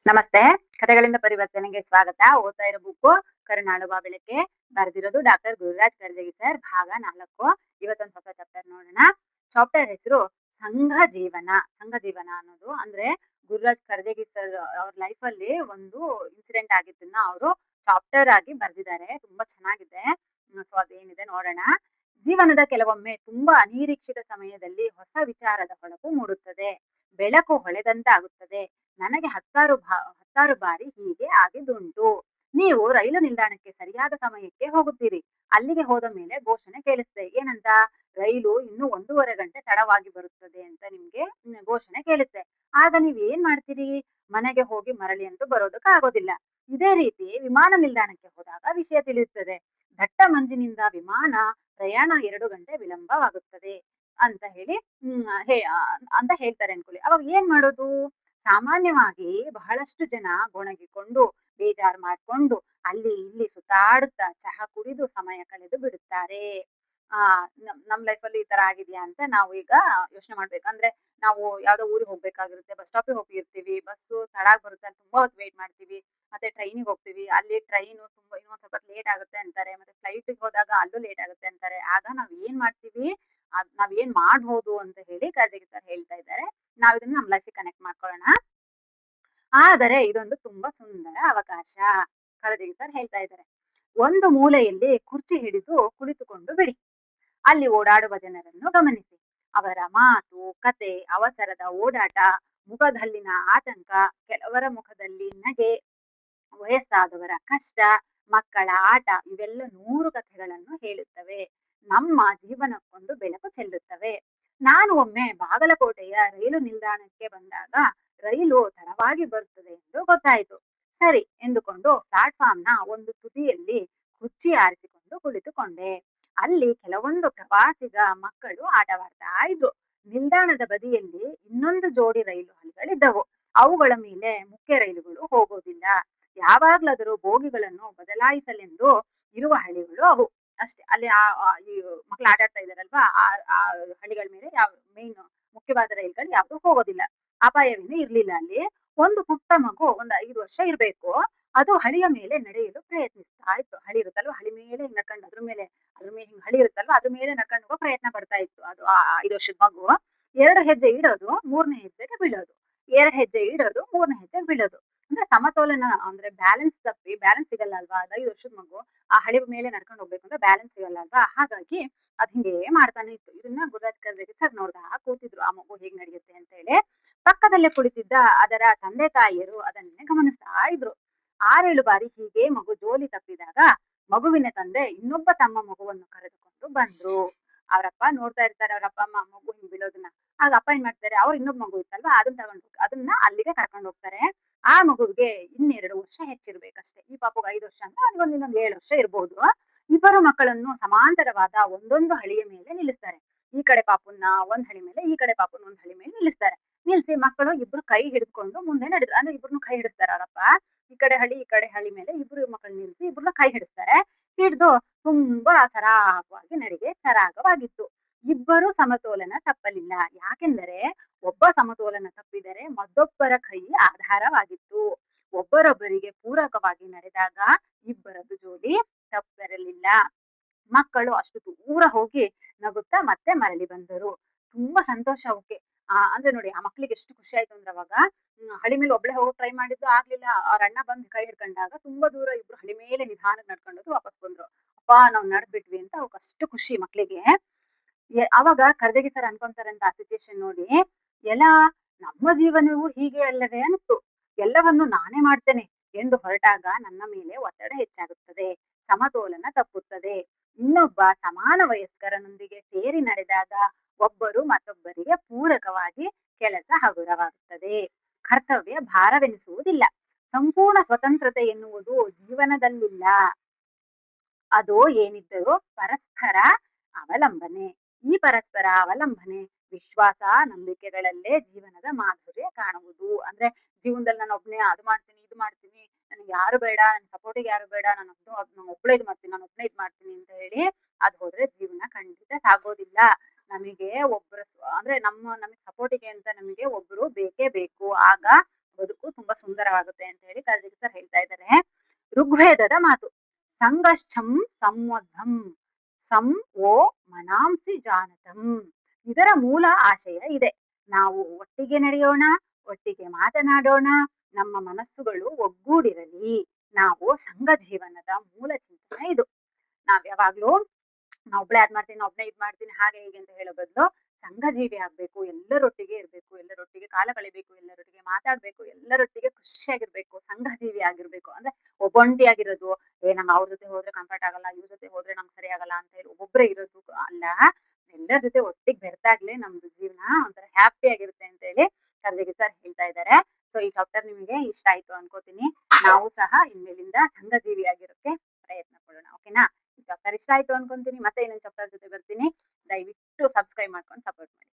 ನಮಸ್ತೆ. ಕಥೆಗಳಿಂದ ಪರಿವರ್ತನೆಗೆ ಸ್ವಾಗತ. ಓದ್ತಾ ಇರೋ ಬುಕ್ಕು ಕರುನಾಳುಬಾ ಬೆಳಕೆ. ಬರೆದಿರೋದು ಡಾಕ್ಟರ್ ಗುರುರಾಜ್ ಕರ್ಜಗಿ ಸರ್. ಭಾಗ 4. ಇವತ್ತೊಂದು ಹೊಸ ಚಾಪ್ಟರ್ ನೋಡೋಣ. ಚಾಪ್ಟರ್ ಹೆಸರು ಸಂಘ ಜೀವನ. ಸಂಘ ಜೀವನ ಅನ್ನೋದು ಅಂದ್ರೆ ಗುರುರಾಜ್ ಕರ್ಜಗಿ ಸರ್ ಅವ್ರ ಲೈಫಲ್ಲಿ ಒಂದು ಇನ್ಸಿಡೆಂಟ್ ಆಗಿದ್ದನ್ನ ಅವರು ಚಾಪ್ಟರ್ ಆಗಿ ಬರೆದಿದ್ದಾರೆ. ತುಂಬಾ ಚೆನ್ನಾಗಿದೆ. ಸೊ ಅದೇನಿದೆ ನೋಡೋಣ. ಜೀವನದ ಕೆಲವೊಮ್ಮೆ ತುಂಬಾ ಅನಿರೀಕ್ಷಿತ ಸಮಯದಲ್ಲಿ ಹೊಸ ವಿಚಾರದ ಹೊಳಪು ಮೂಡುತ್ತದೆ. ಬೆಳಕು ಹೊಳೆದಂತಾಗುತ್ತದೆ. ನನಗೆ ಹತ್ತಾರು ಬಾರಿ ಹೀಗೆ ಆಗಿದ್ದುಂಟು. ನೀವು ರೈಲು ನಿಲ್ದಾಣಕ್ಕೆ ಸರಿಯಾದ ಸಮಯಕ್ಕೆ ಹೋಗುತ್ತೀರಿ. ಅಲ್ಲಿಗೆ ಹೋದ ಮೇಲೆ ಘೋಷಣೆ ಕೇಳಿಸುತ್ತೆ. ಏನಂತ? ರೈಲು ಇನ್ನು 1.5 ಗಂಟೆ ತಡವಾಗಿ ಬರುತ್ತದೆ ಅಂತ ನಿಮ್ಗೆ ಘೋಷಣೆ ಕೇಳುತ್ತೆ. ಆಗ ನೀವ್ ಏನ್ ಮಾಡ್ತೀರಿ? ಮನೆಗೆ ಹೋಗಿ ಮರಳಿ ಅಂತೂ ಬರೋದಕ್ಕಾಗೋದಿಲ್ಲ. ಇದೇ ರೀತಿ ವಿಮಾನ ನಿಲ್ದಾಣಕ್ಕೆ ಹೋದಾಗ ವಿಷಯ ತಿಳಿಯುತ್ತದೆ. ದಟ್ಟ ಮಂಜಿನಿಂದ ವಿಮಾನ ಪ್ರಯಾಣ 2 ಗಂಟೆ ವಿಳಂಬವಾಗುತ್ತದೆ ಅಂತ ಹೇಳಿ ಅಂತ ಹೇಳ್ತಾರೆ ಅನ್ಕೊಳ್ಳಿ. ಅವಾಗ ಏನ್ ಮಾಡೋದು? ಸಾಮಾನ್ಯವಾಗಿ ಬಹಳಷ್ಟು ಜನ ಗೊಣಗಿಕೊಂಡು ಬೇಜಾರು ಮಾಡ್ಕೊಂಡು ಅಲ್ಲಿ ಇಲ್ಲಿ ಸುತ್ತಾಡುತ್ತಾ ಚಹಾ ಕುಡಿದು ಸಮಯ ಕಳೆದು ಬಿಡುತ್ತಾರೆ. ಆ ನಮ್ ಲೈಫಲ್ಲಿ ಈ ತರ ಆಗಿದ್ಯಾ ಅಂತ ನಾವು ಈಗ ಯೋಚನೆ ಮಾಡ್ಬೇಕು. ಅಂದ್ರೆ ನಾವು ಯಾವ್ದೋ ಊರಿಗೆ ಹೋಗ್ಬೇಕಾಗಿರುತ್ತೆ, ಬಸ್ ಸ್ಟಾಪಿಗೆ ಹೋಗಿರ್ತೀವಿ, ಬಸ್ಸು ತಡಾಗ್ ಬರುತ್ತೆ ಅಂತ ತುಂಬಾ ಹೊತ್ತು ವೇಟ್ ಮಾಡ್ತೀವಿ. ಮತ್ತೆ ಟ್ರೈನಿಗೆ ಹೋಗ್ತೀವಿ, ಅಲ್ಲಿ ಟ್ರೈನು ತುಂಬಾ ಇನ್ನೊಂದ್ ಸ್ವಲ್ಪ ಲೇಟ್ ಆಗುತ್ತೆ ಅಂತಾರೆ. ಮತ್ತೆ ಫ್ಲೈಟಿಗೆ ಹೋದಾಗ ಅಲ್ಲೂ ಲೇಟ್ ಆಗುತ್ತೆ ಅಂತಾರೆ. ಆಗ ನಾವ್ ಏನ್ ಮಾಡ್ತೀವಿ? ನಾವ್ ಏನ್ ಮಾಡ್ಬೋದು ಅಂತ ಹೇಳಿ ಕರ್ಜಗಿ ಸರ್ ಹೇಳ್ತಾ ಇದ್ದಾರೆ. ನಾವ್ ಇದನ್ನ ನಮ್ ಲೈಫಿಗೆ ಕನೆಕ್ಟ್ ಮಾಡ್ಕೊಳ್ಳೋಣ. ಆದರೆ ಇದೊಂದು ತುಂಬಾ ಸುಂದರ ಅವಕಾಶ. ಕರಜಗಿ ಸರ್ ಹೇಳ್ತಾ ಇದ್ದಾರೆ. ಒಂದು ಮೂಲೆಯಲ್ಲಿ ಕುರ್ಚಿ ಹಿಡಿದು ಕುಳಿತುಕೊಂಡು ಬಿಡಿ. ಅಲ್ಲಿ ಓಡಾಡುವ ಜನರನ್ನು ಗಮನಿಸಿ. ಅವರ ಮಾತು, ಕತೆ, ಅವಸರದ ಓಡಾಟ, ಮುಖದಲ್ಲಿನ ಆತಂಕ, ಕೆಲವರ ಮುಖದಲ್ಲಿ ನಗೆ, ವಯಸ್ಸಾದವರ ಕಷ್ಟ, ಮಕ್ಕಳ ಆಟ ಇವೆಲ್ಲ 100 ಕಥೆಗಳನ್ನು ಹೇಳುತ್ತವೆ. ನಮ್ಮ ಜೀವನಕ್ಕೊಂದು ಬೆಳಕು ಚೆಲ್ಲುತ್ತವೆ. ನಾನು ಒಮ್ಮೆ ಬಾಗಲಕೋಟೆಯ ರೈಲು ನಿಲ್ದಾಣಕ್ಕೆ ಬಂದಾಗ ರೈಲು ತಡವಾಗಿ ಬರುತ್ತದೆ ಎಂದು ಗೊತ್ತಾಯಿತು. ಸರಿ ಎಂದುಕೊಂಡು ಪ್ಲಾಟ್ಫಾರ್ಮ್ನ ಒಂದು ತುದಿಯಲ್ಲಿ ಕುರ್ಚಿ ಆರಿಸಿಕೊಂಡು ಕುಳಿತುಕೊಂಡೆ. ಅಲ್ಲಿ ಕೆಲವೊಂದು ಪ್ರವಾಸಿಗ ಮಕ್ಕಳು ಆಟವಾಡ್ತಾ ಇದ್ರು. ನಿಲ್ದಾಣದ ಬದಿಯಲ್ಲಿ ಇನ್ನೊಂದು ಜೋಡಿ ರೈಲು ಹಳಿಗಳಿದ್ದವು. ಅವುಗಳ ಮೇಲೆ ಮುಖ್ಯ ರೈಲುಗಳು ಹೋಗೋದಿಲ್ಲ. ಯಾವಾಗ್ಲಾದರೂ ಬೋಗಿಗಳನ್ನು ಬದಲಾಯಿಸಲೆಂದು ಇರುವ ಹಳಿಗಳು ಅವು ಅಷ್ಟೇ. ಅಲ್ಲಿ ಈ ಮಕ್ಳು ಆಟ ಆಡ್ತಾ ಇದಾರಲ್ವಾ, ಆ ಹಳಿಗಳ ಮೇಲೆ ಯಾವ ಮೇನ್ ಮುಖ್ಯವಾದ ರೈಲ್ಗಳು ಯಾವ್ದು ಹೋಗೋದಿಲ್ಲ. ಅಪಾಯವೇನು ಇರ್ಲಿಲ್ಲ ಅಲ್ಲಿ. ಒಂದು ಪುಟ್ಟ ಮಗು ಒಂದು 5 ವರ್ಷ ಇರ್ಬೇಕು. ಅದು ಹಳಿಯ ಮೇಲೆ ನಡೆಯಲು ಪ್ರಯತ್ನಿಸ್ತಾ ಇತ್ತು. ಹಳಿ ಇರುತ್ತಲ್ವಾ, ಹಳಿ ಮೇಲೆ ನಡ್ಕೊಂಡು ಅದ್ರ ಮೇಲೆ ಹಿಂಗ್ ಹಳಿ ಇರುತ್ತಲ್ವಾ, ಅದ್ರ ಮೇಲೆ ನಡ್ಕೊಂಡು ಹೋಗೋ ಪ್ರಯತ್ನ ಪಡ್ತಾ ಇತ್ತು. ಅದು 5 ವರ್ಷದ ಮಗು 2 ಹೆಜ್ಜೆ ಇಡೋದು, 3ನೇ ಹೆಜ್ಜೆಗೆ ಬೀಳೋದು. 2 ಹೆಜ್ಜೆ ಇಡೋದು, 3ನೇ ಹೆಜ್ಜೆಗೆ ಬೀಳೋದು. ಅಂದ್ರೆ ಸಮತೋಲನ ಅಂದ್ರೆ ಬ್ಯಾಲೆನ್ಸ್ ತಪ್ಪಿ ಬ್ಯಾಲೆನ್ಸ್ ಸಿಗಲ್ಲ ಅಲ್ವಾ. ಅದು 5 ವರ್ಷದ ಮಗು ಆ ಹಳಿ ಮೇಲೆ ನಡ್ಕೊಂಡು ಹೋಗ್ಬೇಕು ಅಂದ್ರೆ ಬ್ಯಾಲೆನ್ಸ್ ಸಿಗಲ್ಲ ಅಲ್ವಾ. ಹಾಗಾಗಿ ಅದ್ ಹಿಂಗೆ ಮಾಡ್ತಾನೆ ಇತ್ತು. ಇದನ್ನ ಗುರುರಾಜ್ ಕರ್ಜಗಿ ಸರ್ ನೋಡ್ದ ಕೂತಿದ್ರು, ಆ ಮಗು ಹೇಗ್ ನಡೆಯುತ್ತೆ ಅಂತ ಹೇಳಿ. ಪಕ್ಕದಲ್ಲೇ ಕುಳಿತಿದ್ದ ಅದರ ತಂದೆ ತಾಯಿಯರು ಅದನ್ನೇ ಗಮನಿಸ್ತಾ ಇದ್ರು. 6-7 ಬಾರಿ ಹೀಗೆ ಮಗು ಜೋಲಿ ತಪ್ಪಿದಾಗ ಮಗುವಿನ ತಂದೆ ಇನ್ನೊಬ್ಬ ತಮ್ಮ ಮಗುವನ್ನು ಕರೆದುಕೊಂಡು ಬಂದ್ರು. ಅವರಪ್ಪ ನೋಡ್ತಾ ಇರ್ತಾರೆ, ಅವ್ರಪ್ಪ ಅಮ್ಮ ಮಗು ಹಿಂಗ್ ಬೀಳೋದನ್ನ. ಆಗ ಅಪ್ಪ ಏನ್ ಮಾಡ್ತಾರೆ, ಅವ್ರ ಇನ್ನೊಬ್ಬ ಮಗು ಇತ್ತಲ್ವಾ ಅದನ್ನ ಅಲ್ಲಿಗೆ ಕರ್ಕೊಂಡು ಹೋಗ್ತಾರೆ. ಆ ಮಗುವಿಗೆ 2 ವರ್ಷ ಹೆಚ್ಚಿರ್ಬೇಕಷ್ಟೇ. ಈ ಪಾಪುಗೆ 5 ವರ್ಷ ಅಂದ್ರೆ ಅವನಿಗೊಂದು ಇನ್ನೊಂದು 7 ವರ್ಷ ಇರ್ಬೋದು. ಇಬ್ಬರು ಮಕ್ಕಳನ್ನು ಸಮಾಂತರವಾದ ಒಂದೊಂದು ಹಳಿಯ ಮೇಲೆ ನಿಲ್ಲಿಸ್ತಾರೆ. ಈ ಕಡೆ ಪಾಪುನ್ನ ಒಂದ್ ಹಳಿ ಮೇಲೆ, ಈ ಕಡೆ ಪಾಪುನ್ನ ಒಂದ್ ಹಳಿ ಮೇಲೆ ನಿಲ್ಲಿಸ್ತಾರೆ. ನಿಲ್ಸಿ ಮಕ್ಕಳು ಇಬ್ರು ಕೈ ಹಿಡಿದುಕೊಂಡು ಮುಂದೆ ನಡೆದ್ರು. ಅಂದ್ರೆ ಇಬ್ರು ಕೈ ಹಿಡಿಸ್ತಾರೆ ಅವರಪ್ಪ. ಈ ಕಡೆ ಹಳಿ ಮೇಲೆ ಇಬ್ರು ಮಕ್ಕಳು ನಿಲ್ಸಿ ಇಬ್ರನ್ನ ಕೈ ಹಿಡಿಸ್ತಾರೆ. ಹಿಡಿದು ತುಂಬಾ ಸರಾಗವಾಗಿ ನಡಿಗೆ ಸರಾಗವಾಗಿತ್ತು. ಇಬ್ಬರು ಸಮತೋಲನ ತಪ್ಪಲಿಲ್ಲ. ಯಾಕೆಂದರೆ ಒಬ್ಬ ಸಮತೋಲನ ತಪ್ಪಿದರೆ ಮತ್ತೊಬ್ಬರ ಕೈ ಆಧಾರವಾಗಿತ್ತು. ಒಬ್ಬರೊಬ್ಬರಿಗೆ ಪೂರಕವಾಗಿ ನಡೆದಾಗ ಇಬ್ಬರದ್ದು ಜೋಡಿ ತಪ್ಪಿರಲಿಲ್ಲ. ಮಕ್ಕಳು ಅಷ್ಟು ದೂರ ಹೋಗಿ ನಗುತ್ತಾ ಮತ್ತೆ ಮರಳಿ ಬಂದರು. ತುಂಬಾ ಸಂತೋಷ ಅವಕ್ಕೆ. ಅಂದ್ರೆ ನೋಡಿ ಆ ಮಕ್ಳಿಗೆ ಎಷ್ಟು ಖುಷಿ ಆಯ್ತು ಅಂದ್ರೆ ಅವಾಗ ಹಳಿ ಮೇಲೆ ಒಬ್ಳೆ ಹೋಗಕ್ ಟ್ರೈ ಮಾಡಿದ್ದು ಆಗ್ಲಿಲ್ಲ. ಅವ್ರ ಅಣ್ಣ ಬಂದ್ ಕೈ ಹಿಡ್ಕೊಂಡಾಗ ತುಂಬಾ ದೂರ ಇಬ್ರು ಹಳಿ ಮೇಲೆ ನಿಧಾನಕ್ಕೆ ನಡ್ಕೊಂಡು ವಾಪಸ್ ಬಂದ್ರು. ಅಪ್ಪ ನಾವ್ ನಡ್ದ್ಬಿಟ್ವಿ ಅಂತ ಅವಕ್ ಅಷ್ಟು ಖುಷಿ ಮಕ್ಳಿಗೆ. ಅವಾಗ ಕರ್ಜಗಿ ಸರ್ ಅನ್ಕೊಂತಾರಂತ ಆ ಸಿಚುಯೇಷನ್ ನೋಡಿ, ಎಲ್ಲ ನಮ್ಮ ಜೀವನವು ಹೀಗೆ ಅಲ್ಲವೇ ಅನಿಸ್ತು. ಎಲ್ಲವನ್ನು ನಾನೇ ಮಾಡ್ತೇನೆ ಎಂದು ಹೊರಟಾಗ ನನ್ನ ಮೇಲೆ ಒತ್ತಡ ಹೆಚ್ಚಾಗುತ್ತದೆ, ಸಮತೋಲನ ತಪ್ಪುತ್ತದೆ. ಇನ್ನೊಬ್ಬ ಸಮಾನ ವಯಸ್ಕರನೊಂದಿಗೆ ಸೇರಿ ನಡೆದಾಗ ಒಬ್ಬರು ಮತ್ತೊಬ್ಬರಿಗೆ ಪೂರಕವಾಗಿ ಕೆಲಸ ಹಗುರವಾಗುತ್ತದೆ. ಕರ್ತವ್ಯ ಭಾರವೆನಿಸುವುದಿಲ್ಲ. ಸಂಪೂರ್ಣ ಸ್ವತಂತ್ರತೆ ಎನ್ನುವುದು ಜೀವನದಲ್ಲಿಲ್ಲ. ಅದು ಏನಿದ್ದರೂ ಪರಸ್ಪರ ಅವಲಂಬನೆ. ಈ ಪರಸ್ಪರ ಅವಲಂಬನೆ, ವಿಶ್ವಾಸ, ನಂಬಿಕೆಗಳಲ್ಲೇ ಜೀವನದ ಮಾಧುರ್ಯ ಕಾಣುವುದು. ಅಂದ್ರೆ ಜೀವನದಲ್ಲಿ ನಾನು ಒಬ್ನೇ ಅದು ಮಾಡ್ತೀನಿ ಇದು ಮಾಡ್ತೀನಿ, ನನಗೆ ಯಾರು ಬೇಡ, ನನ್ ಸಪೋರ್ಟಿಗೆ ಯಾರು ಬೇಡ, ನಾನು ಒಬ್ಳೆ ಇದು ಮಾಡ್ತೀನಿ, ನಾನು ಒಬ್ನೇ ಇದು ಮಾಡ್ತೀನಿ ಅಂತ ಹೇಳಿ ಅದ್ ಹೋದ್ರೆ ಜೀವನ ಖಂಡಿತ ಸಾಗೋದಿಲ್ಲ. ನಮಗೆ ಒಬ್ರು ಅಂದ್ರೆ ನಮಗ್ ಸಪೋರ್ಟಿಗೆ ಅಂತ ನಮಗೆ ಒಬ್ರು ಬೇಕೇ ಬೇಕು. ಆಗ ಬದುಕು ತುಂಬಾ ಸುಂದರವಾಗುತ್ತೆ ಅಂತ ಹೇಳಿ ಕರ್ಜಿಗಿ ಸರ್ ಹೇಳ್ತಾ ಇದ್ದಾರೆ. ಋಗ್ವೇದದ ಮಾತು, ಸಂಗಶ್ಚಂ ಸಂವದ್ಧಂ ಸಂ ಓ ಮನಾಂಸಿ ಜಾನತಂ. ಇದರ ಮೂಲ ಆಶಯ ಇದೆ: ನಾವು ಒಟ್ಟಿಗೆ ನಡೆಯೋಣ, ಒಟ್ಟಿಗೆ ಮಾತನಾಡೋಣ, ನಮ್ಮ ಮನಸ್ಸುಗಳು ಒಗ್ಗೂಡಿರಲಿ. ನಾವು ಸಂಘ ಜೀವನದ ಮೂಲ ಚಿಂತನೆ ಇದು. ನಾವ್ ಯಾವಾಗ್ಲೂ ನಾ ಒಬ್ಳೆ ಅದ್ ಮಾಡ್ತೀನಿ, ನಾ ಒಬ್ನೇ ಇದ್ ಮಾಡ್ತೀನಿ, ಹಾಗೆ ಹೀಗೆ ಅಂತ ಹೇಳೋ ಬದಲು ಸಂಘ ಜೀವಿ ಆಗ್ಬೇಕು, ಎಲ್ಲರೊಟ್ಟಿಗೆ ಇರ್ಬೇಕು, ಎಲ್ಲರೊಟ್ಟಿಗೆ ಕಾಲ ಕಳಿಬೇಕು, ಎಲ್ಲರೊಟ್ಟಿಗೆ ಮಾತಾಡ್ಬೇಕು, ಎಲ್ಲರೊಟ್ಟಿಗೆ ಖುಷಿಯಾಗಿರ್ಬೇಕು, ಸಂಘ ಜೀವಿ ಆಗಿರ್ಬೇಕು. ಅಂದ್ರೆ ಒಬ್ಬೊಂಟಿಯಾಗಿರೋದು, ನಂಗೆ ಅವ್ರ ಜೊತೆ ಹೋದ್ರೆ ಕಂಫರ್ಟ್ ಆಗಲ್ಲ, ಇವ್ರ ಜೊತೆ ಹೋದ್ರೆ ನಂಗೆ ಸರಿ ಆಗಲ್ಲ ಅಂತ ಹೇಳಿ ಒಬ್ಬೊಬ್ರೆ ಇರೋದು ಅಲ್ಲ. ಎಲ್ಲರ ಜೊತೆ ಒಟ್ಟಿಗೆ ಬೆರ್ತಾಗ್ಲೇ ನಮ್ದು ಜೀವನ ಒಂಥರ ಹ್ಯಾಪಿ ಆಗಿರುತ್ತೆ ಅಂತ ಹೇಳಿ ಕರ್ಜಗಿ ಸರ್ ಹೇಳ್ತಾ ಇದ್ದಾರೆ. ಸೊ ಈ ಚಾಪ್ಟರ್ ನಿಮಗೆ ಇಷ್ಟ ಆಯ್ತು ಅನ್ಕೋತೀನಿ. ನಾವು ಸಹ ಇನ್ಮೇಲಿಂದ ಸಂಘ ಜೀವಿ ಆಗಿರೋಕೆ ಪ್ರಯತ್ನ ಪಡೋಣ. ಓಕೆನಾ? ಈ ಚಾಪ್ಟರ್ ಇಷ್ಟ ಆಯ್ತು ಅನ್ಕೊಂತೀನಿ. ಮತ್ತೆ ಇನ್ನೊಂದು ಚಾಪ್ಟರ್ ಜೊತೆ ಬರ್ತೀನಿ. ದಯವಿಟ್ಟು ಸಬ್ಸ್ಕ್ರೈಬ್ ಮಾಡ್ಕೊಂಡು ಸಪೋರ್ಟ್ ಮಾಡಿ.